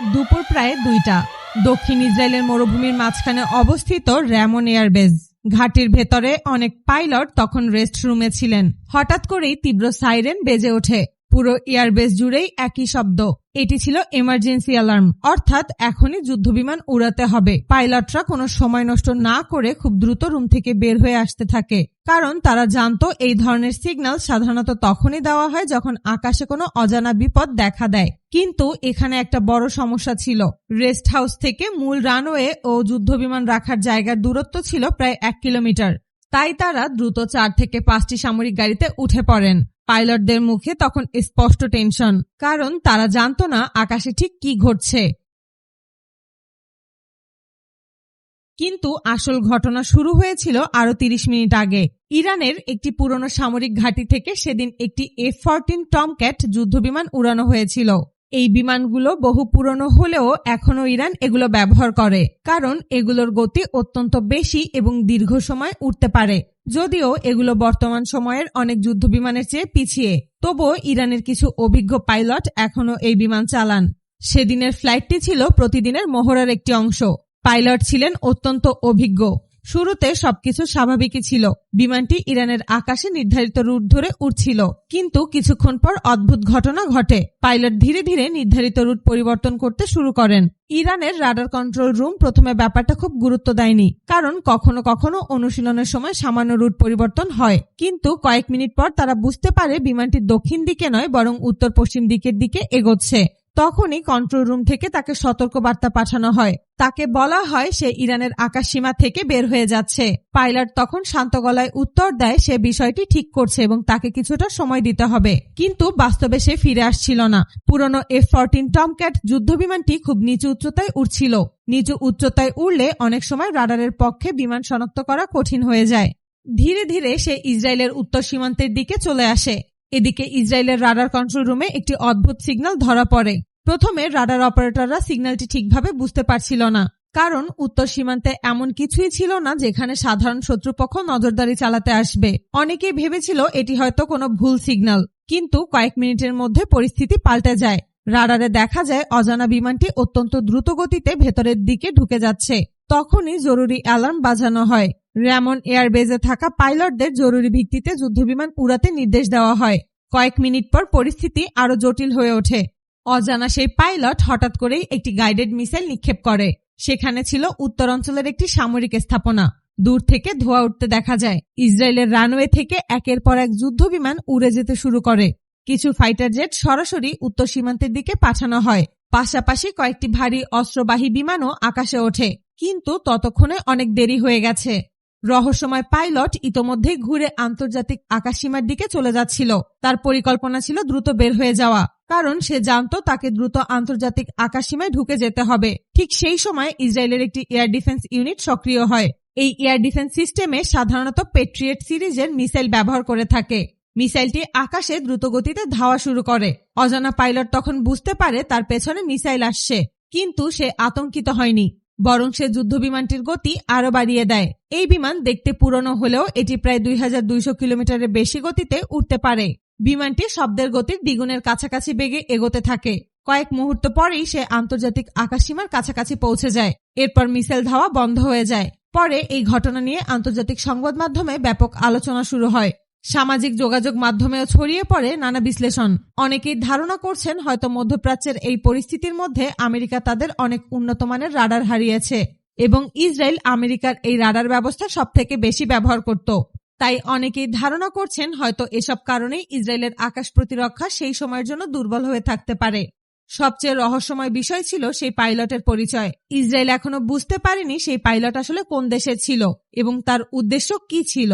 দুপুর প্রায় 2টা। দক্ষিণ ইসরায়েলের মরুভূমির মাঝখানে অবস্থিত র্যামন এয়ারবেজ ঘাটির ভেতরে অনেক পাইলট তখন রেস্ট রুমে ছিলেন। হঠাৎ করেই তীব্র সাইরেন বেজে ওঠে। পুরো এয়ারবেস জুড়েই একই শব্দ। এটি ছিল এমার্জেন্সি অ্যালার্ম, অর্থাৎ এখনই যুদ্ধবিমান উড়াতে হবে। পাইলটরা কোনো সময় নষ্ট না করে খুব দ্রুত রুম থেকে বের হয়ে আসতে থাকে, কারণ তারা জানতো এই ধরনের সিগন্যাল সাধারণত তখনই দেওয়া হয় যখন আকাশে কোনো অজানা বিপদ দেখা দেয়। কিন্তু এখানে একটা বড় সমস্যা ছিল। রেস্ট হাউস থেকে মূল রানওয়ে ও যুদ্ধবিমান রাখার জায়গার দূরত্ব ছিল প্রায় 1 কিলোমিটার। তাই তারা দ্রুত 4 থেকে 5টি সামরিক গাড়িতে উঠে পড়েন। পাইলটদের মুখে তখন স্পষ্ট টেনশন, কারণ তারা জানতো না আকাশে ঠিক কি ঘটছে। কিন্তু আসল ঘটনা শুরু হয়েছিল আরো 30 মিনিট আগে। ইরানের একটি পুরনো সামরিক ঘাঁটি থেকে সেদিন একটি F-14 টমক্যাট যুদ্ধবিমান উড়ানো হয়েছিল। এই বিমানগুলো বহু পুরনো হলেও এখনো ইরান এগুলো ব্যবহার করে, কারণ এগুলোর গতি অত্যন্ত বেশি এবং দীর্ঘ সময় উঠতে পারে। যদিও এগুলো বর্তমান সময়ের অনেক যুদ্ধবিমানের চেয়ে পিছিয়ে, তবুও ইরানের কিছু অভিজ্ঞ পাইলট এখনো এই বিমান চালান। সেদিনের ফ্লাইটটি ছিল প্রতিদিনের মহড়ার একটি অংশ। পাইলট ছিলেন অত্যন্ত অভিজ্ঞ। শুরুতে সবকিছু স্বাভাবিকই ছিল। বিমানটি ইরানের আকাশে নির্ধারিত রুট ধরে উড়ছিল, কিন্তু কিছুক্ষণ পর অদ্ভুত ঘটনা ঘটে। পাইলট ধীরে ধীরে নির্ধারিত রুট পরিবর্তন করতে শুরু করেন। ইরানের রাডার কন্ট্রোল রুম প্রথমে ব্যাপারটা খুব গুরুত্ব দেয়নি, কারণ কখনো কখনো অনুশীলনের সময় সামান্য রুট পরিবর্তন হয়। কিন্তু কয়েক মিনিট পর তারা বুঝতে পারে বিমানটি দক্ষিণ দিকে নয়, বরং উত্তর পশ্চিম দিকের দিকে এগোচ্ছে। তখনই কন্ট্রোল রুম থেকে তাকে সতর্ক বার্তা পাঠানো হয়। তাকে বলা হয় সে ইরানের আকাশসীমা থেকে বের হয়ে যাচ্ছে। পাইলট তখন শান্ত গলায় উত্তর দেয় সে বিষয়টি ঠিক করছে এবং তাকে কিছুটা সময় দিতে হবে। কিন্তু বাস্তবে সে ফিরে আসছিল না। পুরনো F-14 টমক্যাট যুদ্ধবিমানটি খুব নিচু উচ্চতায় উড়ছিল। নিচু উচ্চতায় উড়লে অনেক সময় রাডারের পক্ষে বিমান শনাক্ত করা কঠিন হয়ে যায়। ধীরে ধীরে সে ইসরায়েলের উত্তর সীমান্তের দিকে চলে আসে। এদিকে ইসরায়েলের রাডার কন্ট্রোল রুমে একটি অদ্ভুত সিগন্যাল ধরা পড়ে। প্রথমে রাডার অপারেটররা সিগন্যালটি ঠিকভাবে বুঝতে পারছিল না, কারণ উত্তর সীমান্তে এমন কিছুই ছিল না যেখানে সাধারণ শত্রুপক্ষ নজরদারি চালাতে আসবে। অনেকেই ভেবেছিল এটি হয়তো কোনো ভুল সিগন্যাল, কিন্তু কয়েক মিনিটের মধ্যে পরিস্থিতি পাল্টে যায়। রাডারে দেখা যায় অজানা বিমানটি অত্যন্ত দ্রুত গতিতে ভেতরের দিকে ঢুকে যাচ্ছে। তখনই জরুরি অ্যালার্ম বাজানো হয়। র্যামন এয়ারবেজে থাকা পাইলটদের জরুরি ভিত্তিতে যুদ্ধবিমান উড়াতে নির্দেশ দেওয়া হয়। কয়েক মিনিট পর পরিস্থিতি আরো জটিল হয়ে ওঠে। অজানা সেই পাইলট হঠাৎ করেই একটি গাইডেড মিসাইল নিক্ষেপ করে। সেখানে ছিল উত্তর অঞ্চলের একটি সামরিক স্থাপনা। দূর থেকে ধোঁয়া উঠতে দেখা যায়। ইসরায়েলের রানওয়ে থেকে একের পর এক যুদ্ধবিমান উড়ে যেতে শুরু করে। কিছু ফাইটার জেট সরাসরি উত্তর সীমান্তের দিকে পাঠানো হয়। পাশাপাশি কয়েকটি ভারী অস্ত্রবাহী বিমানও আকাশে ওঠে। কিন্তু ততক্ষণে অনেক দেরি হয়ে গেছে। রহস্যময় পাইলট ইতোমধ্যেই ঘুরে আন্তর্জাতিক আকাশসীমার দিকে চলে যাচ্ছিল। তার পরিকল্পনা ছিল দ্রুত বের হয়ে যাওয়া, কারণ সে জানতো তাকে দ্রুত আন্তর্জাতিক আকাশসীমায় ঢুকে যেতে হবে। ঠিক সেই সময় ইসরায়েলের একটি এয়ার ডিফেন্স ইউনিট সক্রিয় হয়। এই এয়ার ডিফেন্স সিস্টেমে সাধারণত পেট্রিয়েট সিরিজের মিসাইল ব্যবহার করে থাকে। মিসাইলটি আকাশে দ্রুতগতিতে ধাওয়া শুরু করে। অজানা পাইলট তখন বুঝতে পারে তার পেছনে মিসাইল আসছে, কিন্তু সে আতঙ্কিত হয়নি, বরং সে যুদ্ধবিমানটির গতি আরো বাড়িয়ে দেয়। এই বিমান দেখতে পুরনো হলেও এটি প্রায় 2200 কিলোমিটারের বেশি গতিতে উঠতে পারে। বিমানটি শব্দের গতির দ্বিগুণের কাছাকাছি বেগে এগোতে থাকে। কয়েক মুহূর্ত পরেই সে আন্তর্জাতিক আকাশসীমার কাছাকাছি পৌঁছে যায়। এরপর মিসাইল ধাওয়া বন্ধ হয়ে যায়। পরে এই ঘটনা নিয়ে আন্তর্জাতিক সংবাদ মাধ্যমে ব্যাপক আলোচনা শুরু হয়। সামাজিক যোগাযোগ মাধ্যমেও ছড়িয়ে পড়ে নানা বিশ্লেষণ। অনেকেই ধারণা করছেন হয়তো মধ্যপ্রাচ্যের এই পরিস্থিতির মধ্যে আমেরিকা তাদের অনেক উন্নত মানের রাডার হারিয়েছে এবং ইসরায়েল আমেরিকার এই রাডার ব্যবস্থা সবথেকে বেশি ব্যবহার করত। তাই অনেকেই ধারণা করছেন হয়তো এসব কারণেই ইসরায়েলের আকাশ প্রতিরক্ষা সেই সময়ের জন্য দুর্বল হয়ে থাকতে পারে। সবচেয়ে রহস্যময় বিষয় ছিল সেই পাইলটের পরিচয়। ইসরায়েল এখনো বুঝতে পারেনি সেই পাইলট আসলে কোন দেশের ছিল এবং তার উদ্দেশ্য কি ছিল।